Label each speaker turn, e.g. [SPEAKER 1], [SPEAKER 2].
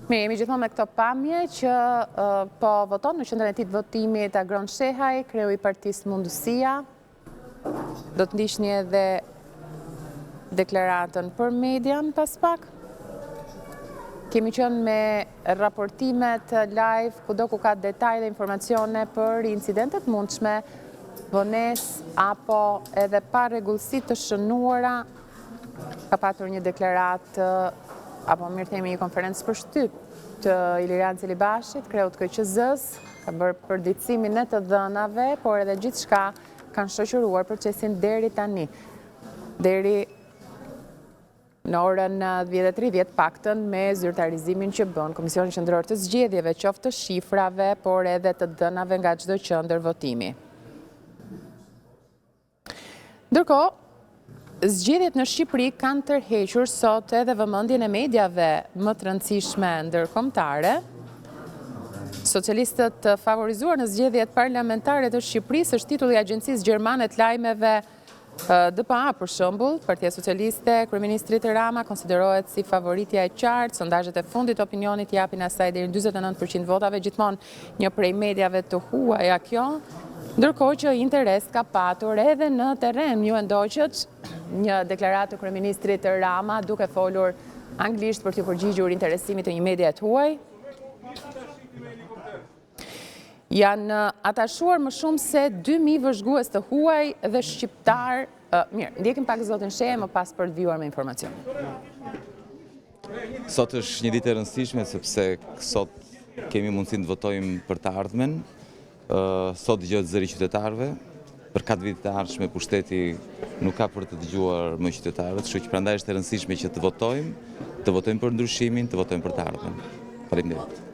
[SPEAKER 1] Mirë, jemi gjithmonë me këto pamje që po voton në qendrën e tij të votimit Agron Shehaj, kreu i Partisë Mundësia. Do të ndiqni edhe deklaratën për median pas pak. Kemi qenë me raportimet live, kudo ku ka detaj dhe informacione për incidentet mundshme, vonesë apo edhe parregullsi të shënuara. Ka patur një deklaratë apo mirë themi një konferencë për shtyp të Iliran Celibashit, kreu të KQZ-s, ka bërë përditësimin e të dhënave, por edhe gjithçka kanë shoqëruar procesin deri tani. Deri në orën 10:30 paktën me zyrtarizimin që bën Komisioni Qendror të Zgjedhjeve, qoftë të shifrave, por edhe të dhënave nga çdo qendër votimi. Ndërkohë, zgjedhjet në Shqipëri kanë tërhequr sot edhe vëmendjen e mediave më të rëndësishme ndërkombëtare. Socialistët favorizuar në zgjedhjet parlamentare të Shqipërisë është titulli i agjencisë gjermane të lajmeve DPA, për shembull. Partia Socialiste, kryeministri Rama konsiderohet si favoritja e qartë. Sondazhet e fundit të opinionit japin asaj deri në 49% votave, gjithmonë një prej mediave të huaja kjo. Ndërkohë që interes ka patur edhe në terren, ju ndoqët një deklaratë të kryeministrit Rama duke folur anglisht për të përgjigjur interesimit të një media të huaj. Janë atashuar më shumë se 2000 vëzhgues të huaj dhe shqiptar. Mirë, ndjekim pak zotin Shehe më pas për të vijuar me informacion.
[SPEAKER 2] Sot është një ditë e rëndësishme sepse sot kemi mundësinë të votojmë për të ardhmen. Sot dëgohet zëri qytetarëve. Për 4 vite të ardhshme pushteti nuk ka për të dëgjuar më qytetarët, kështu që prandaj është e rëndësishme që të votojmë për ndryshimin, të votojmë për të ardhmen. Faleminderit.